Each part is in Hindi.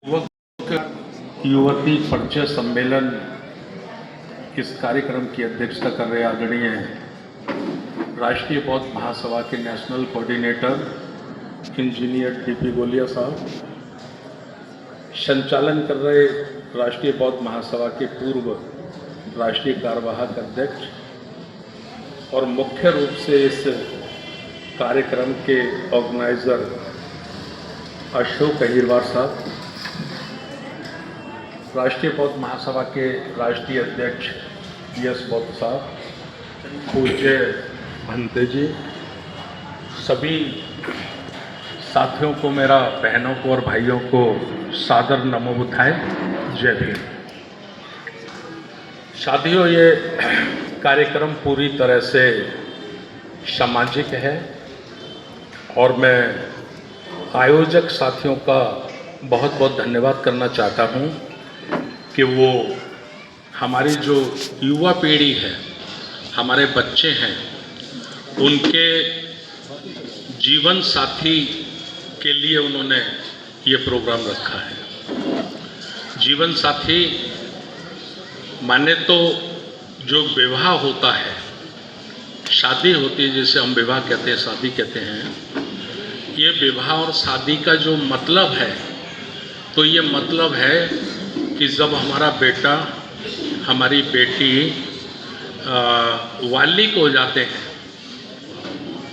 युवक युवती परिचय सम्मेलन इस कार्यक्रम की अध्यक्षता कर रहे आदरणीय राष्ट्रीय बौद्ध महासभा के नेशनल कोऑर्डिनेटर इंजीनियर डीपी गोलिया साहब, संचालन कर रहे राष्ट्रीय बौद्ध महासभा के पूर्व राष्ट्रीय कार्यवाहक अध्यक्ष और मुख्य रूप से इस कार्यक्रम के ऑर्गेनाइजर अशोक अहिरवार साहब, राष्ट्रीय बौद्ध महासभा के राष्ट्रीय अध्यक्ष यस बौद्ध साहब, पूज्य भंते जी, सभी साथियों को, मेरा बहनों को और भाइयों को सादर नमो बुद्धाय, जय भीम। साथियों, ये कार्यक्रम पूरी तरह से सामाजिक है और मैं आयोजक साथियों का बहुत बहुत धन्यवाद करना चाहता हूँ कि वो हमारी जो युवा पीढ़ी है, हमारे बच्चे हैं, उनके जीवन साथी के लिए उन्होंने ये प्रोग्राम रखा है। जीवन साथी माने तो जो विवाह होता है, शादी होती है, जिसे हम विवाह कहते हैं, शादी कहते हैं, ये विवाह और शादी का जो मतलब है, तो ये मतलब है कि जब हमारा बेटा, हमारी बेटी बालिग हो जाते हैं,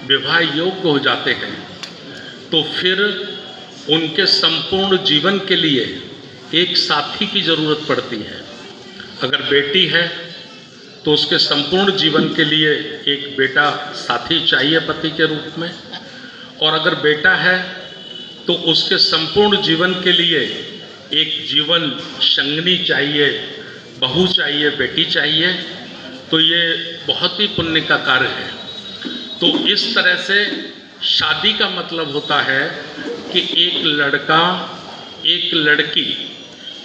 विवाह योग्य हो जाते हैं, तो फिर उनके संपूर्ण जीवन के लिए एक साथी की ज़रूरत पड़ती है। अगर बेटी है तो उसके संपूर्ण जीवन के लिए एक बेटा साथी चाहिए पति के रूप में, और अगर बेटा है तो उसके संपूर्ण जीवन के लिए एक जीवन संगनी चाहिए, बहू चाहिए, बेटी चाहिए। तो ये बहुत ही पुण्य का कार्य है। तो इस तरह से शादी का मतलब होता है कि एक लड़का, एक लड़की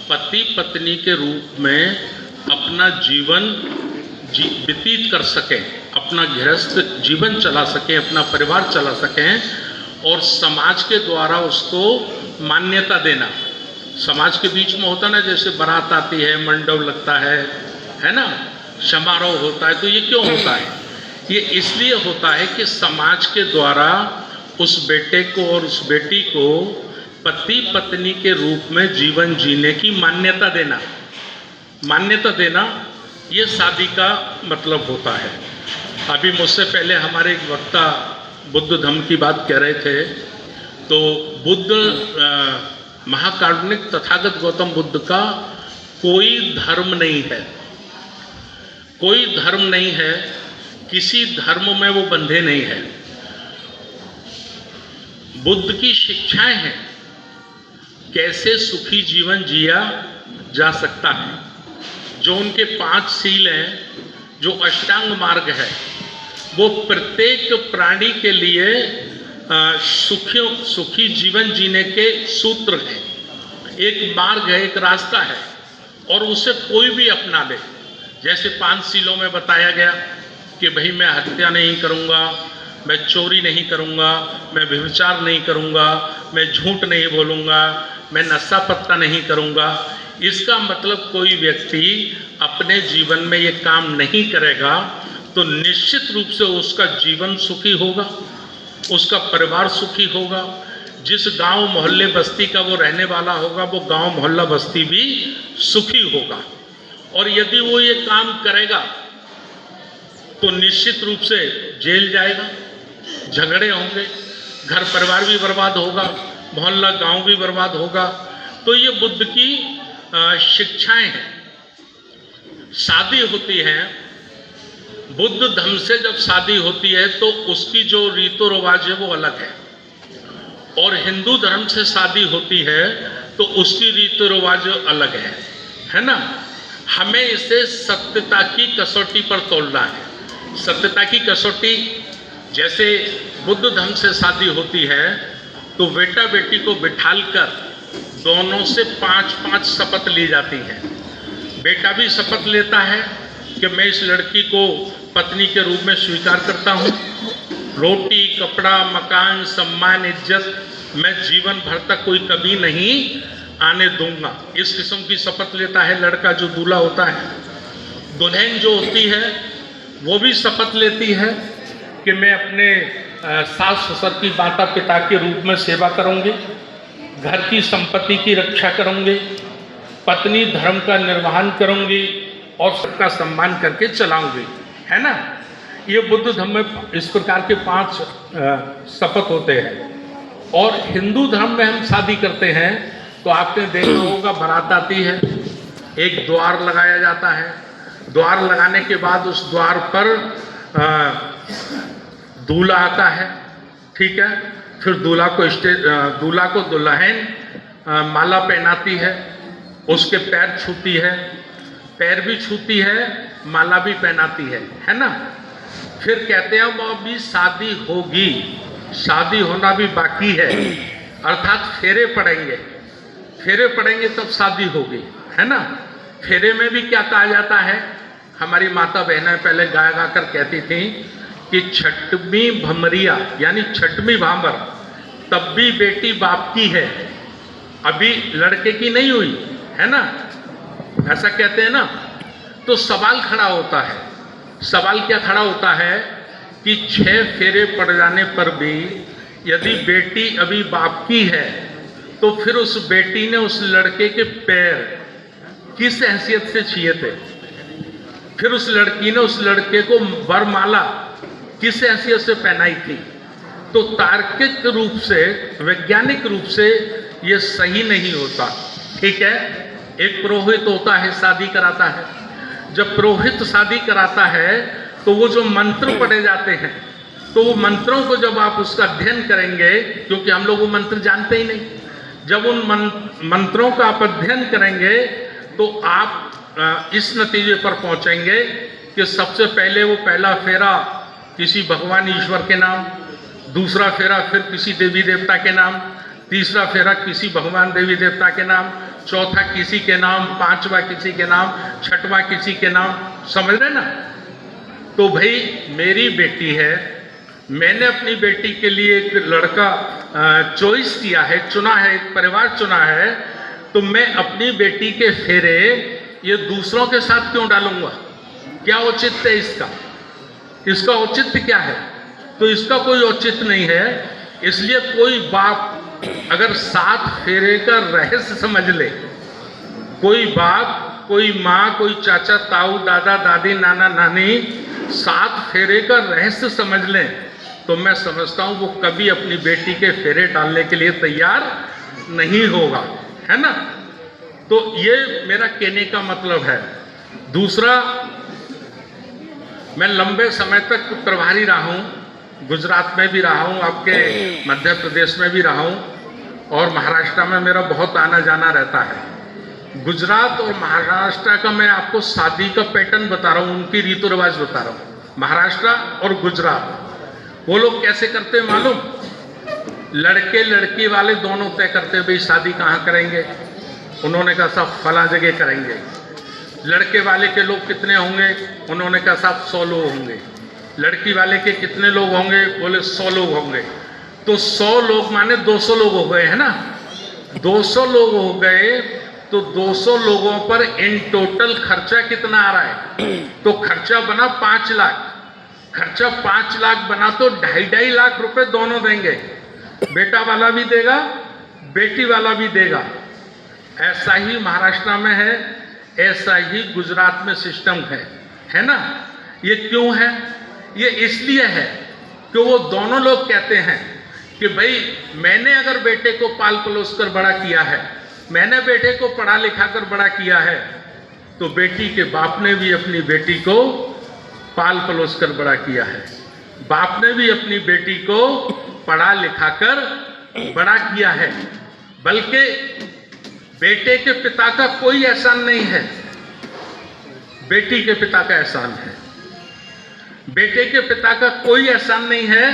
पति पत्नी के रूप में अपना जीवन व्यतीत कर सकें, अपना गृहस्थ जीवन चला सकें, अपना परिवार चला सकें, और समाज के द्वारा उसको मान्यता देना। समाज के बीच में होता ना, जैसे बारात आती है, मंडप लगता है ना, समारोह होता है। तो ये क्यों होता है? ये इसलिए होता है कि समाज के द्वारा उस बेटे को और उस बेटी को पति पत्नी के रूप में जीवन जीने की मान्यता देना, ये शादी का मतलब होता है। अभी मुझसे पहले हमारे एक वक्ता बुद्ध धम्म की बात कह रहे थे, तो बुद्ध महाकारुणिक तथागत गौतम बुद्ध का कोई धर्म नहीं है, कोई धर्म नहीं है, किसी धर्म में वो बंधे नहीं है। बुद्ध की शिक्षाएं हैं कैसे सुखी जीवन जिया जा सकता है। जो उनके 5 सील हैं, जो अष्टांग मार्ग है, वो प्रत्येक प्राणी के लिए सुखी जीवन जीने के सूत्र हैं। एक मार्ग है, एक रास्ता है, और उसे कोई भी अपना ले। जैसे 5 सीलों में बताया गया कि भाई मैं हत्या नहीं करूँगा, मैं चोरी नहीं करूँगा, मैं व्यभिचार नहीं करूँगा, मैं झूठ नहीं बोलूँगा, मैं नशा पत्ता नहीं करूँगा। इसका मतलब कोई व्यक्ति अपने जीवन में ये काम नहीं करेगा तो निश्चित रूप से उसका जीवन सुखी होगा, उसका परिवार सुखी होगा। जिस गांव मोहल्ले बस्ती का वो रहने वाला होगा, वो गांव मोहल्ला बस्ती भी सुखी होगा। और यदि वो ये काम करेगा तो निश्चित रूप से जेल जाएगा, झगड़े होंगे, घर परिवार भी बर्बाद होगा, मोहल्ला गांव भी बर्बाद होगा। तो ये बुद्ध की शिक्षाएं हैं। शादी होती है, बुद्ध धर्म से जब शादी होती है तो उसकी जो रीतो रिवाज है वो अलग है, और हिंदू धर्म से शादी होती है तो उसकी रीतो रिवाज अलग है ना। हमें इसे सत्यता की कसौटी पर तोलना है। सत्यता की कसौटी, जैसे बुद्ध धर्म से शादी होती है तो बेटा बेटी को बिठालकर दोनों से 5-5 शपथ ली जाती हैं। बेटा भी शपथ लेता है कि मैं इस लड़की को पत्नी के रूप में स्वीकार करता हूँ, रोटी, कपड़ा, मकान, सम्मान, इज्जत मैं जीवन भर तक कोई कभी नहीं आने दूंगा, इस किस्म की शपथ लेता है लड़का जो दूल्हा होता है। दुल्हन जो होती है वो भी शपथ लेती है कि मैं अपने सास ससुर की माता पिता के रूप में सेवा करूंगी, घर की संपत्ति की रक्षा करूंगी, पत्नी धर्म का निर्वहन करूंगी और सबका सम्मान करके चलाऊंगी, है ना। ये बुद्ध धर्म में इस प्रकार के 5 शपथ होते हैं। और हिंदू धर्म में हम शादी करते हैं तो आपने देखा होगा, बारात आती है, एक द्वार लगाया जाता है, द्वार लगाने के बाद उस द्वार पर दूल्हा आता है, ठीक है। फिर दूल्हा को दुल्हन माला पहनाती है, उसके पैर छूती है, पैर भी छूती है, माला भी पहनाती है ना। फिर कहते हैं वो अभी शादी होगी, शादी होना भी बाकी है, अर्थात फेरे पड़ेंगे, फेरे पड़ेंगे तब शादी होगी, है ना। फेरे में भी क्या कहा जाता है, हमारी माता बहनें पहले गा गा कर कहती थी कि छठवीं भमरिया यानी छठवीं भांबर तब भी बेटी बाप की है, अभी लड़के की नहीं हुई, है ना, ऐसा कहते हैं ना। तो सवाल खड़ा होता है, सवाल क्या खड़ा होता है कि 6 फेरे पड़ जाने पर भी यदि बेटी अभी बाप की है तो फिर उस बेटी ने उस लड़के के पैर किस हैसियत से छुए थे, फिर उस लड़की ने उस लड़के को वरमाला किस हैसियत से पहनाई थी। तो तार्किक रूप से, वैज्ञानिक रूप से ये सही नहीं होता, ठीक है। एक पुरोहित होता है, शादी कराता है, जब पुरोहित शादी कराता है तो वो जो मंत्र पढ़े जाते हैं, तो वो मंत्रों को जब आप उसका अध्ययन करेंगे, क्योंकि हम लोग वो मंत्र जानते ही नहीं, जब उन मंत्रों का आप अध्ययन करेंगे तो आप इस नतीजे पर पहुंचेंगे कि सबसे पहले वो पहला फेरा किसी भगवान ईश्वर के नाम, दूसरा फेरा फिर किसी देवी देवता के नाम, तीसरा फेरा किसी भगवान देवी देवता के नाम, चौथा किसी के नाम, पांचवा किसी के नाम, छठवां किसी के नाम, समझ रहे ना। तो भाई मेरी बेटी है, मैंने अपनी बेटी के लिए एक लड़का चॉइस किया है, चुना है, एक परिवार चुना है, तो मैं अपनी बेटी के फेरे ये दूसरों के साथ क्यों डालूंगा? क्या औचित्य है इसका? इसका औचित्य क्या है? तो इसका कोई औचित्य नहीं है। इसलिए कोई बाप अगर 7 फेरे का रहस्य समझ ले, कोई बाप, कोई माँ, कोई चाचा ताऊ, दादा दादी, नाना नानी 7 फेरे का रहस्य समझ लें तो मैं समझता हूँ वो कभी अपनी बेटी के फेरे डालने के लिए तैयार नहीं होगा, है ना। तो ये मेरा कहने का मतलब है। दूसरा, मैं लंबे समय तक प्रभारी रहा हूँ, गुजरात में भी रहा हूँ, आपके मध्य प्रदेश में भी रहा हूँ, और महाराष्ट्र में मेरा बहुत आना जाना रहता है। गुजरात और महाराष्ट्र का मैं आपको शादी का पैटर्न बता रहा हूँ, उनकी रीतो रिवाज बता रहा हूँ। महाराष्ट्र और गुजरात वो लोग कैसे करते हैं मालूम? लड़के लड़की वाले दोनों तय करते हैं भाई शादी कहाँ करेंगे। उन्होंने कहा साहब फला जगह करेंगे। लड़के वाले के लोग कितने होंगे? उन्होंने कहा साहब 100 लोग होंगे। लड़की वाले के कितने लोग होंगे? बोले 100 लोग होंगे। तो 100 लोग माने 200 लोग हो गए, है ना। 200 लोग हो गए तो 200 लोगों पर इन टोटल खर्चा कितना आ रहा है? तो खर्चा बना 5 लाख। खर्चा 5 लाख बना तो 2.5 लाख रुपए दोनों देंगे, बेटा वाला भी देगा, बेटी वाला भी देगा। ऐसा ही महाराष्ट्र में है, ऐसा ही गुजरात में सिस्टम है ना। ये क्यों है? ये इसलिए है कि वो दोनों लोग कहते हैं कि भाई मैंने अगर बेटे को पाल पलोस कर बड़ा किया है, मैंने बेटे को पढ़ा लिखा कर बड़ा किया है, तो बेटी के बाप ने भी अपनी बेटी को पाल पलोस कर बड़ा किया है। बाप ने भी अपनी बेटी को पढ़ा लिखा कर बड़ा किया है। बल्कि बेटे के पिता का कोई एहसान नहीं है, बेटी के पिता का एहसान है। बेटे के पिता का कोई एहसान नहीं है,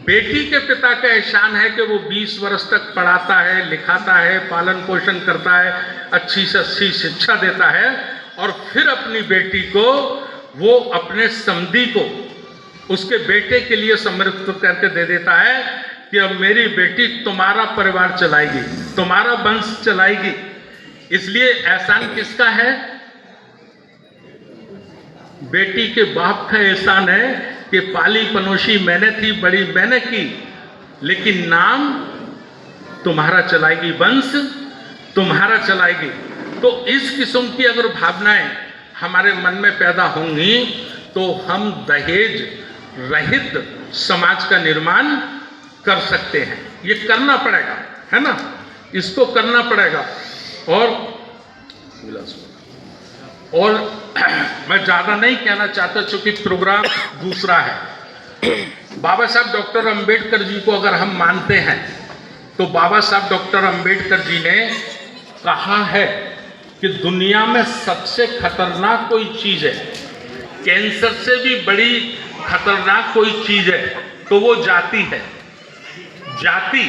बेटी के पिता का एहसान है कि वो 20 वर्ष तक पढ़ाता है, लिखाता है, पालन पोषण करता है, अच्छी से अच्छी शिक्षा देता है, और फिर अपनी बेटी को वो अपने समधी को उसके बेटे के लिए समर्पित करके दे देता है कि अब मेरी बेटी तुम्हारा परिवार चलाएगी, तुम्हारा वंश चलाएगी। इसलिए एहसान किसका है? बेटी के बाप का एहसान है कि पाली पनोशी मैंने थी, बड़ी मैंने की, लेकिन नाम तुम्हारा चलाएगी, वंश तुम्हारा चलाएगी। तो इस किस्म की अगर भावनाएं हमारे मन में पैदा होंगी तो हम दहेज रहित समाज का निर्माण कर सकते हैं। ये करना पड़ेगा, है ना, इसको करना पड़ेगा। और मैं ज़्यादा नहीं कहना चाहता क्योंकि प्रोग्राम दूसरा है। बाबा साहब डॉक्टर अंबेडकर जी को अगर हम मानते हैं तो बाबा साहब डॉक्टर अंबेडकर जी ने कहा है कि दुनिया में सबसे खतरनाक कोई चीज़ है, कैंसर से भी बड़ी खतरनाक कोई चीज़ है तो वो जाति है। जाति,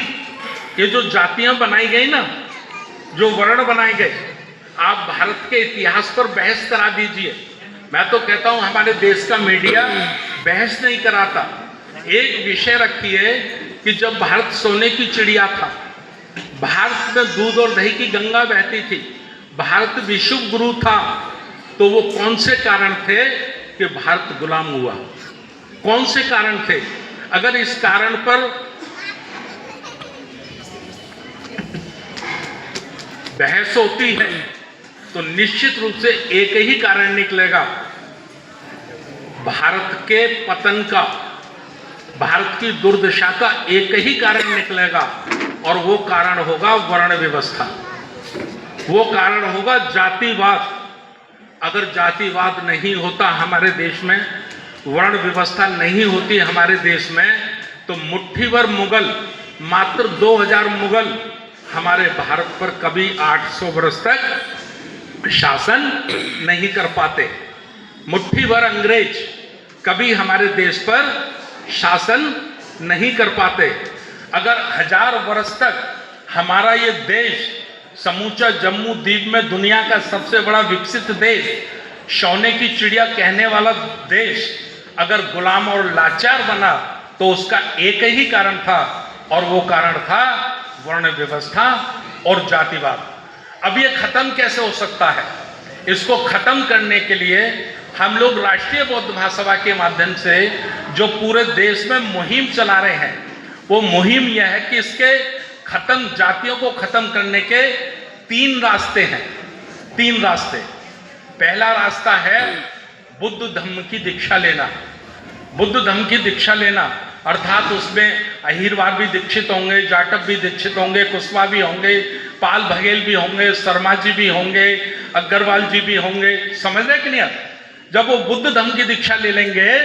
ये जो जातियां बनाई गई ना, जो वर्ण बनाए गए, आप भारत के इतिहास पर बहस करा दीजिए। मैं तो कहता हूं हमारे देश का मीडिया बहस नहीं कराता। एक विषय रखिए कि जब भारत सोने की चिड़िया था, भारत में दूध और दही की गंगा बहती थी, भारत विश्व गुरु था, तो वो कौन से कारण थे कि भारत गुलाम हुआ? कौन से कारण थे? अगर इस कारण पर बहस होती है तो निश्चित रूप से एक ही कारण निकलेगा भारत के पतन का, भारत की दुर्दशा का एक ही कारण निकलेगा, और वो कारण होगा वर्ण व्यवस्था, वो कारण होगा जातिवाद। अगर जातिवाद नहीं होता हमारे देश में, वर्ण व्यवस्था नहीं होती हमारे देश में, तो मुट्ठी भर मुगल, मात्र 2000 मुगल हमारे भारत पर कभी 800 वर्ष तक शासन नहीं कर पाते। मुट्ठी भर अंग्रेज कभी हमारे देश पर शासन नहीं कर पाते। अगर 1000 वर्ष तक हमारा ये देश, समूचा जम्मू द्वीप में दुनिया का सबसे बड़ा विकसित देश, सोने की चिड़िया कहने वाला देश, अगर गुलाम और लाचार बना तो उसका एक ही कारण था, और वो कारण था वर्ण व्यवस्था और जातिवाद। अब ये खत्म कैसे हो सकता है? इसको खत्म करने के लिए हम लोग राष्ट्रीय बौद्ध महासभा के माध्यम से जो पूरे देश में मुहिम चला रहे हैं, वो मुहिम यह है कि इसके खत्म, जातियों को खत्म करने के 3 रास्ते हैं। 3 रास्ते। पहला रास्ता है बुद्ध धम्म की दीक्षा लेना। बुद्ध धम्म की दीक्षा लेना अर्थात उसमें अहिरवार भी दीक्षित होंगे, जाटव भी दीक्षित होंगे, कुशवाहा भी होंगे, पाल बघेल भी होंगे, शर्मा जी भी होंगे, अग्रवाल जी भी होंगे। समझ रहे कि नहीं? जब वो बुद्ध धम्म की दीक्षा ले लेंगे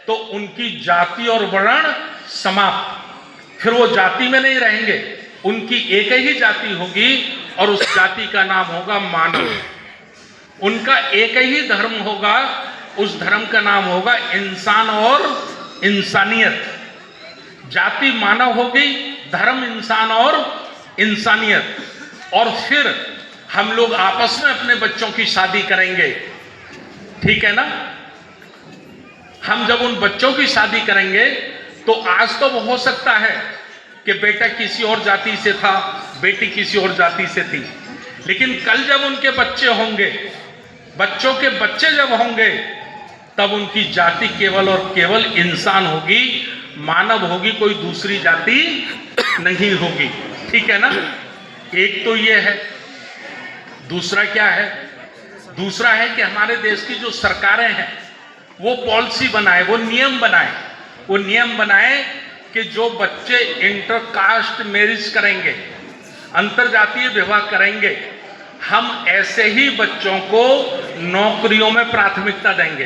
तो उनकी जाति और वर्ण समाप्त। फिर वो जाति में नहीं रहेंगे, उनकी एक ही जाति होगी और उस जाति का नाम होगा मानव। उनका एक ही धर्म होगा, उस धर्म का नाम होगा इंसान और इंसानियत। जाति मानव होगी, धर्म इंसान और इंसानियत। और फिर हम लोग आपस में अपने बच्चों की शादी करेंगे, ठीक है ना? हम जब उन बच्चों की शादी करेंगे तो आज तो वो हो सकता है कि बेटा किसी और जाति से था, बेटी किसी और जाति से थी, लेकिन कल जब उनके बच्चे होंगे, बच्चों के बच्चे जब होंगे, तब उनकी जाति केवल और केवल इंसान होगी, मानव होगी, कोई दूसरी जाति नहीं होगी। ठीक है ना? एक तो ये है। दूसरा क्या है? दूसरा है कि हमारे देश की जो सरकारें हैं वो पॉलिसी बनाए, वो नियम बनाए, वो नियम बनाए कि जो बच्चे इंटरकास्ट मैरिज करेंगे, अंतरजातीय विवाह करेंगे, हम ऐसे ही बच्चों को नौकरियों में प्राथमिकता देंगे।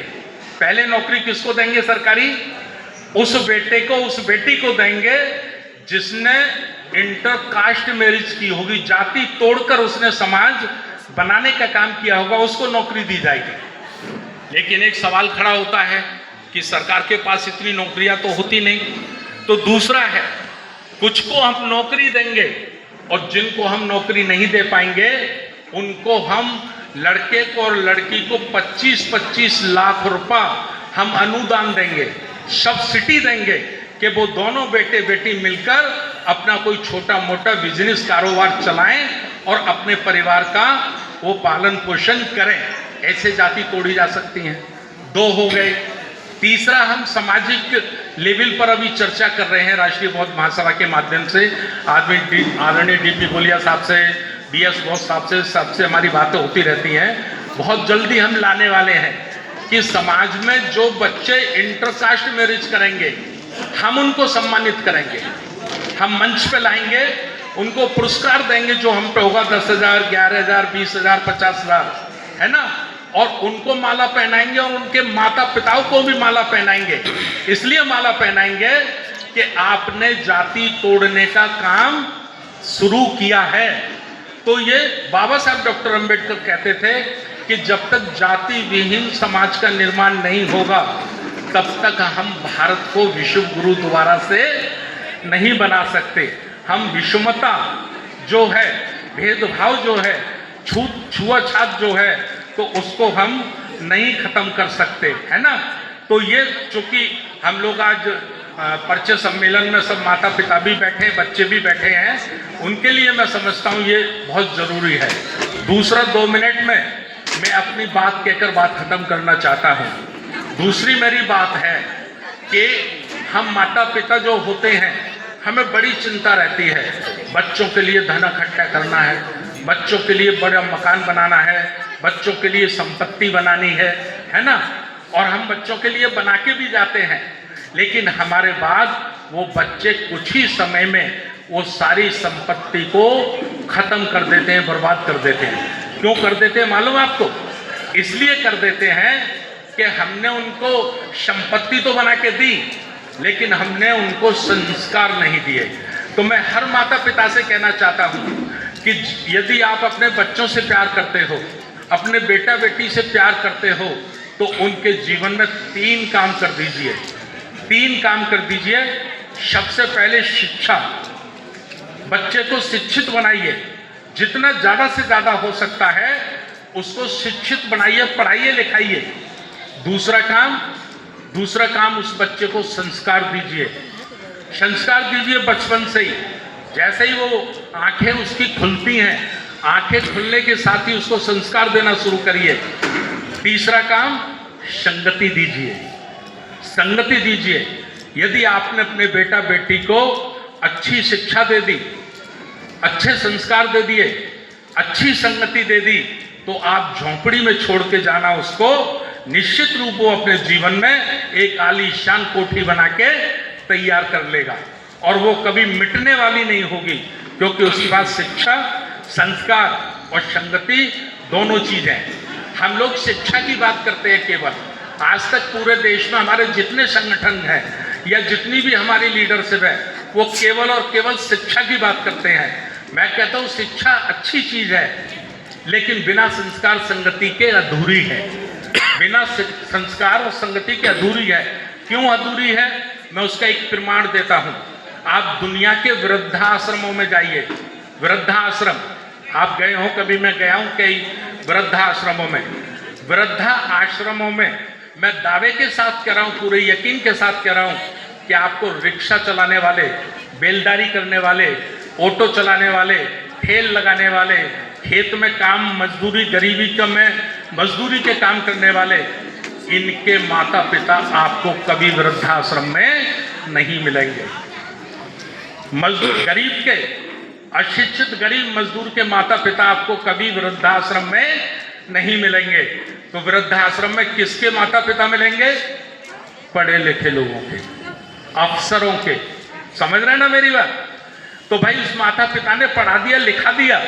पहले नौकरी किसको देंगे सरकारी? उस बेटे को, उस बेटी को देंगे जिसने इंटरकास्ट मैरिज की होगी, जाति तोड़कर उसने समाज बनाने का काम किया होगा, उसको नौकरी दी जाएगी। लेकिन एक सवाल खड़ा होता है कि सरकार के पास इतनी नौकरियां तो होती नहीं। तो दूसरा है, कुछ को हम नौकरी देंगे और जिनको हम नौकरी नहीं दे पाएंगे उनको हम, लड़के को और लड़की को 25-25 लाख रुपया हम अनुदान देंगे, सब्सिडी देंगे कि वो दोनों बेटे बेटी मिलकर अपना कोई छोटा मोटा बिजनेस कारोबार चलाएं और अपने परिवार का वो पालन पोषण करें। ऐसे जाति तोड़ी जा सकती हैं। 2 हो गए। तीसरा, हम सामाजिक लेवल पर अभी चर्चा कर रहे हैं राष्ट्रीय बौद्ध महासभा के माध्यम से। आदरणीय डीपी गोलिया साहब से, बीएस बोस साहब से हमारी बातें होती रहती हैं। बहुत जल्दी हम लाने वाले हैं कि समाज में जो बच्चे इंटरकास्ट मैरिज करेंगे हम उनको सम्मानित करेंगे, हम मंच पे लाएंगे, उनको पुरस्कार देंगे जो हम पे होगा 10,000, 11,000, 20,000, 50,000, है ना, और उनको माला पहनाएंगे और उनके माता पिताओं को भी माला पहनाएंगे। इसलिए माला पहनाएंगे कि आपने जाति तोड़ने का काम शुरू किया है। तो ये बाबा साहब डॉक्टर अंबेडकर कहते थे कि जब तक जाति विहीन समाज का निर्माण नहीं होगा तब तक हम भारत को विश्व गुरु दोबारा से नहीं बना सकते। हम विषमता जो है, भेदभाव जो है, छुआछूत जो है, तो उसको हम नहीं खत्म कर सकते, है ना। तो ये चूंकि हम लोग आज परिचय सम्मेलन में सब माता पिता भी बैठे, बच्चे भी बैठे हैं, उनके लिए मैं समझता हूँ ये बहुत जरूरी है। दूसरा, 2 मिनट में मैं अपनी बात कहकर बात खत्म करना चाहता हूँ। दूसरी मेरी बात है कि हम माता पिता जो होते हैं हमें बड़ी चिंता रहती है। बच्चों के लिए धन इकट्ठा करना है, बच्चों के लिए बड़ा मकान बनाना है, बच्चों के लिए संपत्ति बनानी है ना, और हम बच्चों के लिए बना के भी जाते हैं। लेकिन हमारे बाद वो बच्चे कुछ ही समय में वो सारी संपत्ति को खत्म कर देते हैं, बर्बाद कर देते हैं। क्यों कर देते हैं मालूम आपको? इसलिए कर देते हैं कि हमने उनको संपत्ति तो बना के दी लेकिन हमने उनको संस्कार नहीं दिए। तो मैं हर माता पिता से कहना चाहता हूँ कि यदि आप अपने बच्चों से प्यार करते हो, अपने बेटा बेटी से प्यार करते हो, तो उनके जीवन में 3 काम कर दीजिए। 3 काम कर दीजिए। सबसे पहले शिक्षा, बच्चे को शिक्षित बनाइए, जितना ज़्यादा से ज़्यादा हो सकता है उसको शिक्षित बनाइए, पढ़ाइए लिखाइए। दूसरा काम उस बच्चे को संस्कार दीजिए। संस्कार दीजिए बचपन से ही। जैसे ही वो आंखें उसकी खुलती हैं, आंखें खुलने के साथ ही उसको संस्कार देना शुरू करिए। तीसरा काम, संगति दीजिए। संगति दीजिए। यदि आपने अपने बेटा बेटी को अच्छी शिक्षा दे दी, अच्छे संस्कार दे दिए, अच्छी संगति दे दी, तो आप झोंपड़ी में छोड़ के जाना उसको, निश्चित रूप वो अपने जीवन में एक आलीशान कोठी बना के तैयार कर लेगा और वो कभी मिटने वाली नहीं होगी, क्योंकि उसके पास शिक्षा, संस्कार और संगति दोनों चीजें। हम लोग शिक्षा की बात करते हैं केवल। आज तक पूरे देश में हमारे जितने संगठन हैं या जितनी भी हमारी लीडरशिप है वो केवल और केवल शिक्षा की बात करते हैं। मैं कहता हूँ शिक्षा अच्छी चीज है लेकिन बिना संस्कार संगति के अधूरी है। बिना संस्कार और संगति के अधूरी है। क्यों अधूरी है? मैं उसका एक प्रमाण देता हूँ। आप दुनिया के वृद्धाश्रमों में जाइए। वृद्धाश्रम आप गए हो कभी? मैं गया हूँ कई वृद्धाश्रमों में। वृद्धाश्रमों में मैं दावे के साथ कह रहा हूँ, पूरे यकीन के साथ कह रहा हूँ कि आपको रिक्शा चलाने वाले, बेलदारी करने वाले, ऑटो चलाने वाले, ठेल लगाने वाले, खेत में काम मजदूरी, गरीबी का में मजदूरी के काम करने वाले, इनके माता पिता आपको कभी वृद्धाश्रम में नहीं मिलेंगे। मजदूर गरीब के, अशिक्षित गरीब मजदूर के माता पिता आपको कभी वृद्धाश्रम में नहीं मिलेंगे। तो वृद्धाश्रम में किसके माता पिता मिलेंगे? पढ़े लिखे लोगों के, अफसरों के। समझ रहे ना मेरी बात? तो भाई उस माता पिता ने पढ़ा दिया, लिखा दिया,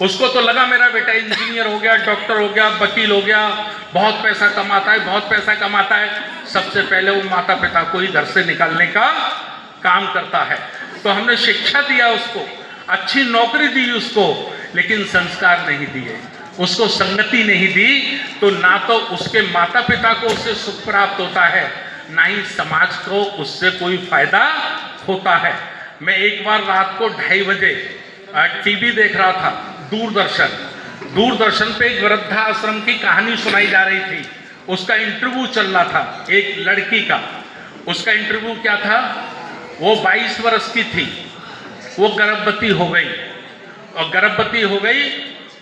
उसको तो लगा मेरा बेटा इंजीनियर हो गया, डॉक्टर हो गया, वकील हो गया, बहुत पैसा कमाता है, बहुत पैसा कमाता है। सबसे पहले वो माता पिता को ही घर से निकालने का काम करता है। तो हमने शिक्षा दिया उसको, अच्छी नौकरी दी उसको, लेकिन संस्कार नहीं दिए, उसको संगति नहीं दी, तो ना तो उसके माता पिता को उससे सुख प्राप्त होता है, ना ही समाज को उससे कोई फायदा होता है। मैं एक बार रात को 2:30 बजे टीवी देख रहा था, दूरदर्शन पे एक वृद्धाश्रम की कहानी सुनाई जा रही थी। उसका इंटरव्यू चल रहा था एक लड़की का। उसका इंटरव्यू क्या था, वो 22 वर्ष की थी, वो गर्भवती हो गई, और गर्भवती हो गई,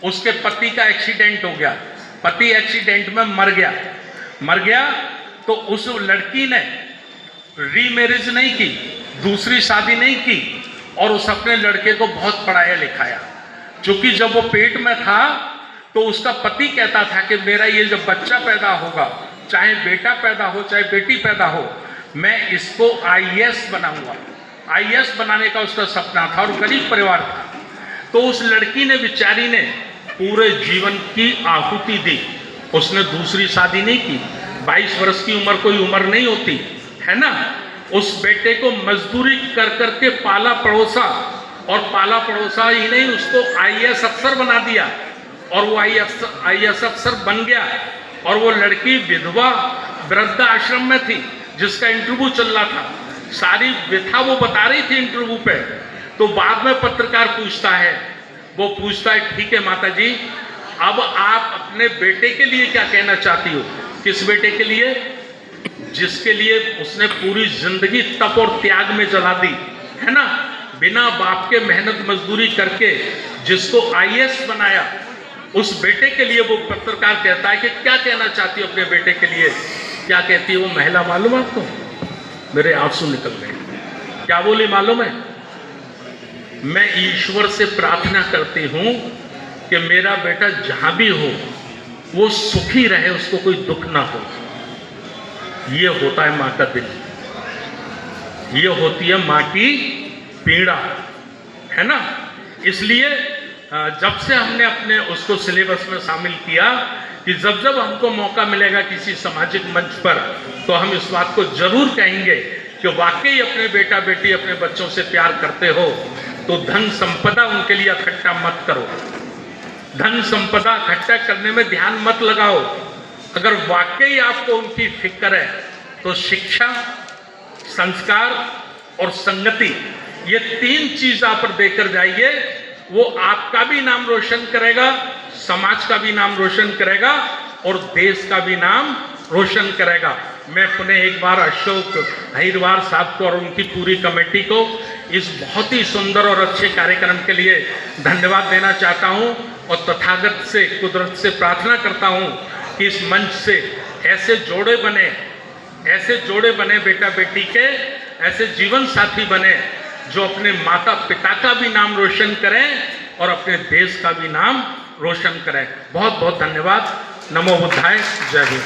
उसके पति का एक्सीडेंट हो गया, पति एक्सीडेंट में मर गया। तो उस लड़की ने रीमैरिज नहीं की, दूसरी शादी नहीं की, और उस अपने लड़के को बहुत पढ़ाया लिखाया। क्योंकि जब वो पेट में था तो उसका पति कहता था कि मेरा ये जब बच्चा पैदा होगा, चाहे बेटा पैदा हो चाहे बेटी पैदा हो, मैं इसको आईएएस बनाऊंगा। आईएएस बनाने का उसका सपना था, और गरीब परिवार था। तो उस लड़की ने, बेचारी ने पूरे जीवन की आहुति दी। उसने दूसरी शादी नहीं की। 22 वर्ष की उम्र कोई उम्र नहीं होती है ना। उस बेटे को मजदूरी कर करके पाला पड़ोसा, और पाला पड़ोसा ही नहीं, उसको आईएएस अफसर बना दिया, और वो आईएएस अफसर बन गया। और वो लड़की विधवा वृद्धाश्रम में थी, जिसका इंटरव्यू चल रहा था। सारी व्यथा वो बता रही थी इंटरव्यू पे। तो बाद में पत्रकार पूछता है, ठीक है माता जी, अब आप अपने बेटे के लिए क्या कहना चाहती हो? किस बेटे के लिए? जिसके लिए उसने पूरी जिंदगी तप और त्याग में जला दी, है ना, बिना बाप के मेहनत मजदूरी करके जिसको आईएएस बनाया, उस बेटे के लिए वो पत्रकार कहता है कि क्या कहना चाहती हो अपने बेटे के लिए? क्या कहती है वो महिला, मालूम आपको? मेरे आंसू निकल गए। क्या बोली मालूम है? मैं ईश्वर से प्रार्थना करती हूं कि मेरा बेटा जहां भी हो वो सुखी रहे, उसको कोई दुख ना हो। ये होता है मां का दिल, ये होती है मां की पीड़ा, है ना। इसलिए जब से हमने अपने उसको सिलेबस में शामिल किया कि जब हमको मौका मिलेगा किसी सामाजिक मंच पर, तो हम इस बात को जरूर कहेंगे कि वाकई अपने बेटा बेटी, अपने बच्चों से प्यार करते हो तो धन संपदा उनके लिए इकट्ठा मत करो। धन संपदा इकट्ठा करने में ध्यान मत लगाओ। अगर वाकई आपको उनकी फिक्र है तो शिक्षा, संस्कार और संगति, ये 3 चीज आप देकर जाइए। वो आपका भी नाम रोशन करेगा, समाज का भी नाम रोशन करेगा, और देश का भी नाम रोशन करेगा। मैं पुनः एक बार अशोक अहिरवार साहब को और उनकी पूरी कमेटी को इस बहुत ही सुंदर और अच्छे कार्यक्रम के लिए धन्यवाद देना चाहता हूं, और तथागत से, कुदरत से प्रार्थना करता हूं कि इस मंच से ऐसे जोड़े बने बेटा बेटी के, ऐसे जीवन साथी बने जो अपने माता पिता का भी नाम रोशन करें और अपने देश का भी नाम रोशन करें। बहुत बहुत धन्यवाद। नमो बुद्धाय। जय हिंद।